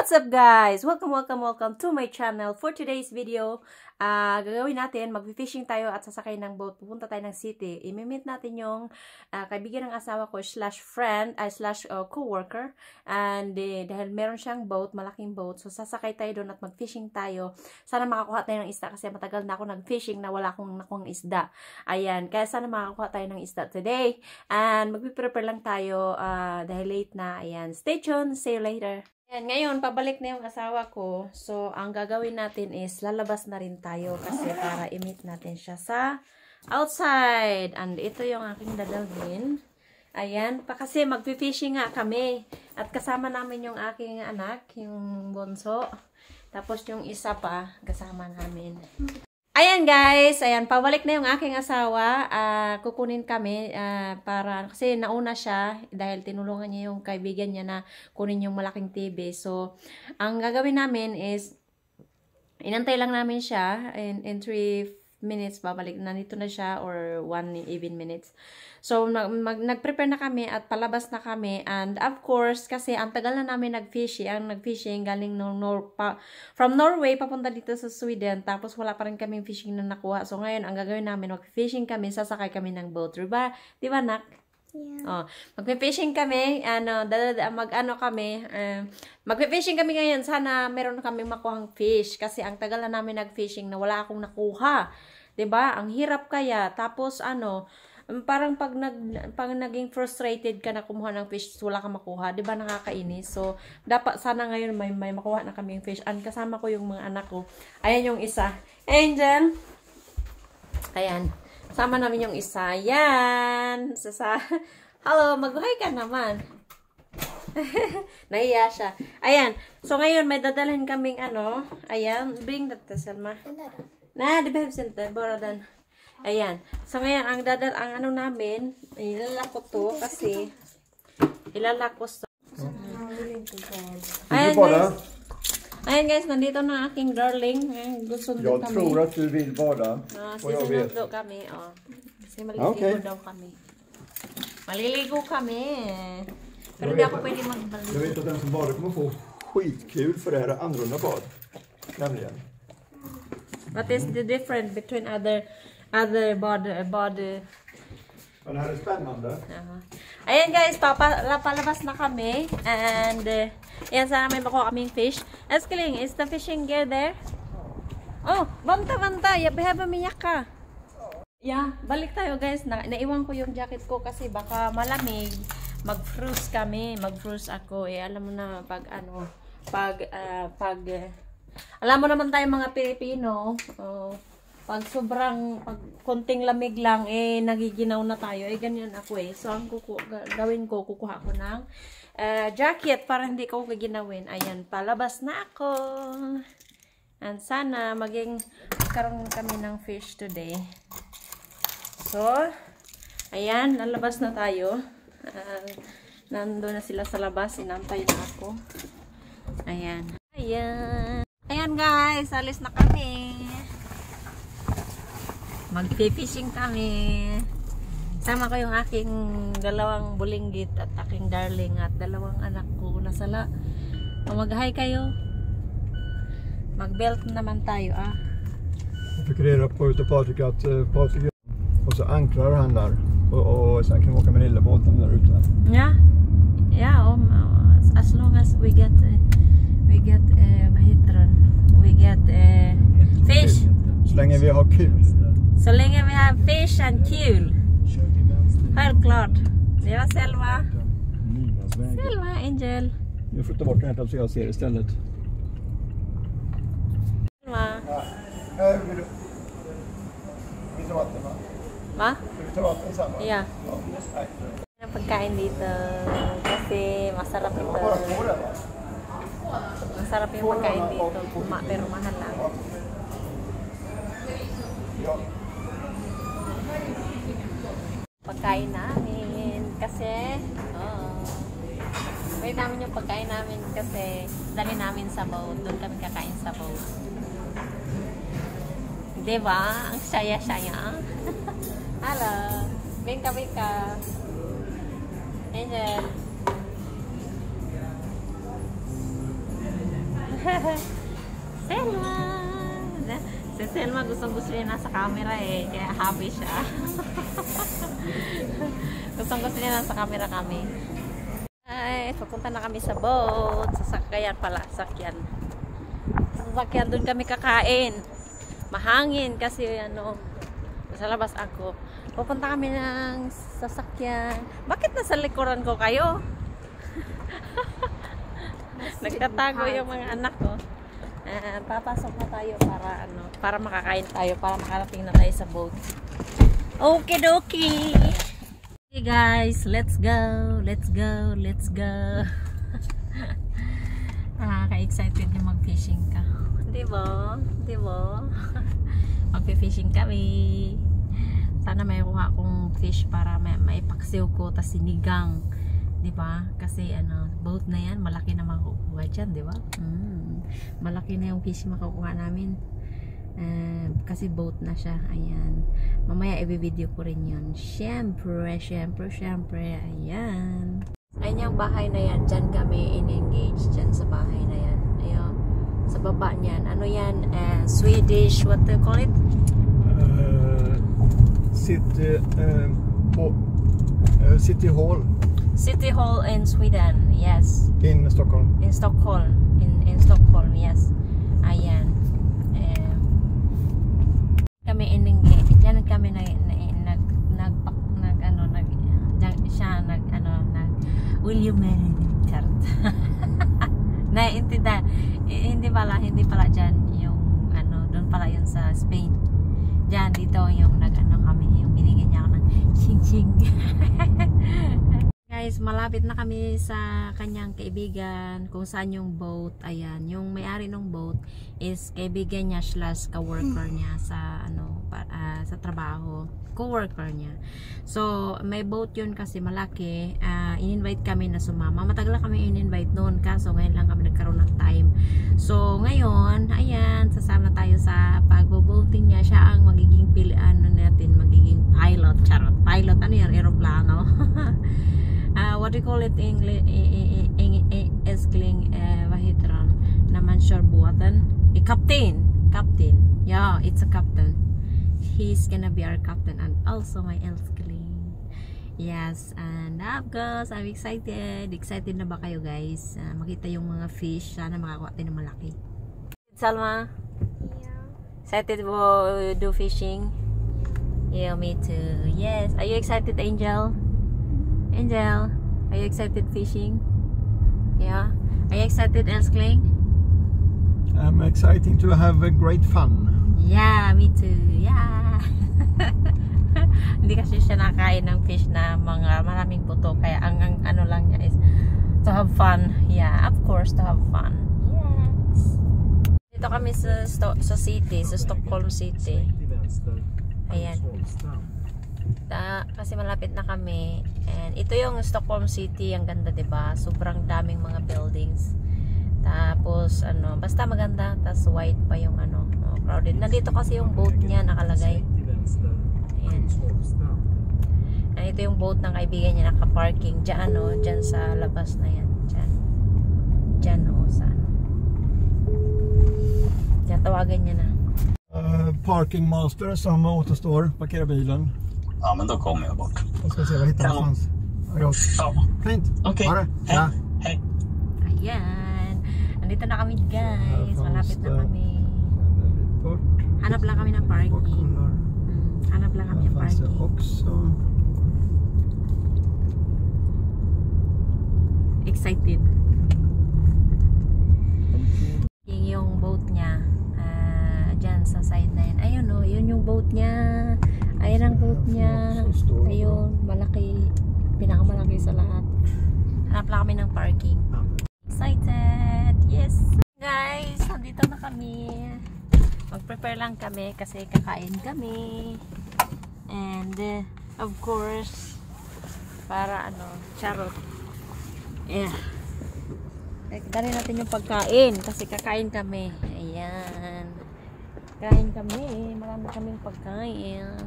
What's up guys? Welcome to my channel. For today's video, gagawin natin, mag-fishing tayo at sasakay ng boat. Pupunta tayo ng city. I-meet natin yung kaibigan ng asawa ko slash friend, slash co-worker. And dahil meron siyang boat, malaking boat. So sasakay tayo doon at mag-fishing tayo. Sana makakuha tayo ng isda kasi matagal na ako nag-fishing na wala akong nakuhang isda. Ayan, kaya sana makakuha tayo ng isda today. And mag-prepare lang tayo dahil late na. Ayan, stay tuned. See you later. Ayan, ngayon, pabalik na yung asawa ko. So, ang gagawin natin is, lalabas na rin tayo kasi para i-meet natin siya sa outside. And ito yung aking dadalhin. Ayan, kasi mag-fishing nga kami. At kasama namin yung aking anak, yung bunso. Tapos yung isa pa, kasama namin. Ayan guys, ayan, pabalik na yung aking asawa. Kukunin kami para, kasi nauna siya dahil tinulungan niya yung kaibigan niya na kunin yung malaking TV. So, ang gagawin namin is, inantay lang namin siya in 3 minutes, babalik na nito na siya or 1 even minutes. So, nag-prepare na kami at palabas na kami. And of course, kasi ang tagal na namin nag-fishing galing from Norway papunta dito sa Sweden. Tapos wala pa rin kaming fishing na nakuha. So, ngayon, ang gagawin namin, mag-fishing kami, sasakay kami ng boat. Diba? Diba, nak? Yeah. Oh, mag-fishing kami, mag-fishing kami ngayon. Sana meron kami makuhang fish kasi ang tagal na namin nag-fishing na wala akong nakuha. 'Di ba? Ang hirap kaya. Tapos parang pag naging frustrated ka na kumuha ng fish, wala kang makuha, 'di ba? Nakakainis. So, dapat sana ngayon may makuha na kaming fish. And kasama ko yung mga anak ko. Ayan yung isa. Angel. Ayan. Sama namin yung isa. Yan. Hello, mag-hi ka naman. Nahiya siya. Ayan. So, ngayon, may dadalhin kaming Ayan. Bring that to Selma. Na, di ba center? Boradan. Ayan. So, ngayon, ang namin, ilalako to kasi ilalako sa... Ayan, guys. Ayan guys, nandito na aking darling. Sundo kami. Jag tror att du vill bada. Susundo kami. Kasi maliligo daw kami. Maliligo kami. Pero hindi ako pwede magbaligo. Jag vet att den som badar kommer få skitkul för det här är annorlunda bad. Nämligen. What is the difference between other bad? Men det här är spännande. Ayan guys, palabas na kami. And ayan, sana may makuha kaming fish. Eskling, is the fishing gear there? Oh, banta. Behaba miyak ka. Yeah, balik tayo guys. Naiwan ko yung jacket ko kasi baka malamig. Mag-freeze kami. Mag-freeze ako. Alam mo na alam mo naman tayo mga Pilipino. Pag konting lamig lang, nagiginaw na tayo. Ganyan ako So, ang gawin ko, kukuha ko ng jacket para hindi ko gaginawin. Ayan, palabas na ako. And sana, magkaroon kami ng fish today. So, ayan, lalabas na tayo. Nandun na sila sa labas. Inaantay na ako. Ayan. Ayan guys, alis na kami. Mag-fishing kami. Sama ko yung aking dalawang bulinggit at aking darling at dalawang anak ko. Nasala. Mag-hi kayo. Mag-belt naman tayo Jag fick reda på utav Patrik att Patrik och så ankrar han där. Och sen kan vi åka med lillebåten där ute. Ja. Ja, as long as we get fish. Så länge vi har kul. Så länge vi har fish and kul. Självklart. Det var Selma. Selma, Angel. Nu flyttar bort den här så jag ser istället. Selma. Ja, vill du ta vatten va? Va? Vill du ta vatten sen va? Yeah. Ja, nej. Ang pagkain dito kasi masarap ito. Masarap yung pagkain dito. Pero mahal lang. Pagkain namin kasi wait namin yung pagkain namin kasi dali namin sa boat. Doon kami kakain sa boat. Diba? Ang saya-saya. Hello. Bingka. Angel. Selma! Si Selma gustong-gusto niya nasa camera eh. Kaya happy siya. Gustong-gusto niya nasa camera kami. Ay, papunta na kami sa boat. Sasakyan pala. Sakyan. Sasakyan doon kami kakain. Mahangin kasi ano. Sa labas ako. Pupunta kami ng sasakyan. Bakit nasa likuran ko kayo? Nagtatago yung mga anak ko. Papasok na tayo para ano, para makakain tayo, para makarating na tayo sa boat. Okay, dokie. Okay guys, let's go. Let's go. Let's go. Ka-excited yung mag-fishing ka. Di ba? Di ba? Mag-fishing kami. Sana may kuha akong fish para maipaksiw ko tas sinigang. 'Di ba? Kasi ano, boat na 'yan, malaki na makukuha diyan, 'di ba? Malaki na yung fish makukuha namin. Kasi boat na siya. Ayan. Mamaya i-video ko rin 'yon. Syempre. Ayan. Ayan yung bahay na 'yan. Diyan kami in-engage diyan sa bahay na 'yan. Ayan. Sa baba niyan. Ano 'yan? Swedish, what do you call it? City Hall. City Hall in Sweden, yes. In Stockholm. In Stockholm, in Stockholm, yes. Ayan. Kami diyan kami will you marry me? Chart. Hindi pala diyan yung ano, doon pala yun sa Spain. Diyan dito yung kami, yung binigyan niya ako ng ching-ching. Guys, malapit na kami sa kanyang kaibigan, kung saan yung boat. Ayan, yung may-ari ng boat is kaibigan niya / ka-worker niya sa ano, sa trabaho, co-worker niya. So, may boat yun kasi malaki. In-invite kami na sumama. Matagal kami in-invite noon, kaso ngayon lang kami nagkaroon ng time. So, ngayon, ayan, sasama tayo sa pagbo-boating niya. Siya ang magiging magiging pilot. Charot. Pilot, ano yan? Aeroplano. What do you call it in English? Wahitran naman sure buatan. Captain. Yeah, it's a captain. He's gonna be our captain and also my Elskling. Yes, and of course, I'm excited. Excited na ba kayo guys? Makita yung mga fish. Sana makakuha tayo ng malaki. Salma? Yeah. Excited to do fishing? Yeah, me too. Yes. Are you excited, Angel? Angel, are you excited fishing? Yeah. Are you excited, Elskling? I'm excited to have a great fun. Yeah, me too. Yeah. Hindi kasi siya nakain ng fish na mga maraming buto. Kaya ang ano lang niya is to have fun. Yeah, of course, to have fun. Yes. Dito kami sa city, sa Stockholm City. Ayan. Kasi malapit na kami. And ito yung Stockholm City, ang ganda 'di ba? Sobrang daming mga buildings. Tapos ano, basta maganda, tapos white pa yung ano, crowded. Nandito kasi yung boat niya nakalagay. Ayan. And ito yung boat ng kaibigan niya naka-parking diyan diyan sa labas na 'yan. Diyan sa ano. Diyan tawagan niya na. Parking master som återstår, parkera bilen. Ja, men då kommer jag bort. Jag ska se vad jag hittar någonstans. Ja. Fint. Okej. Ha det. Ja. Hej. Ayan. Nandito na kami guys. Malapit na kami. Bort. Hanap lang kami ng parking. Hanap lang kami ng Fanns det parking. också. Excited. Yung boat niya dyan sa side na yun. Ayun o, yun yung boat niya. Ayun ang boat niya. Ayun, malaki. Pinakamalaki sa lahat. Hanap lang kami ng parking. Excited! Yes! Guys, nandito na kami. Mag-prepare lang kami kasi kakain kami. And of course, para ano, charot. Yeah. Dali natin yung pagkain kasi kakain kami. Ayan. Kain kami. Marami kaming pagkain.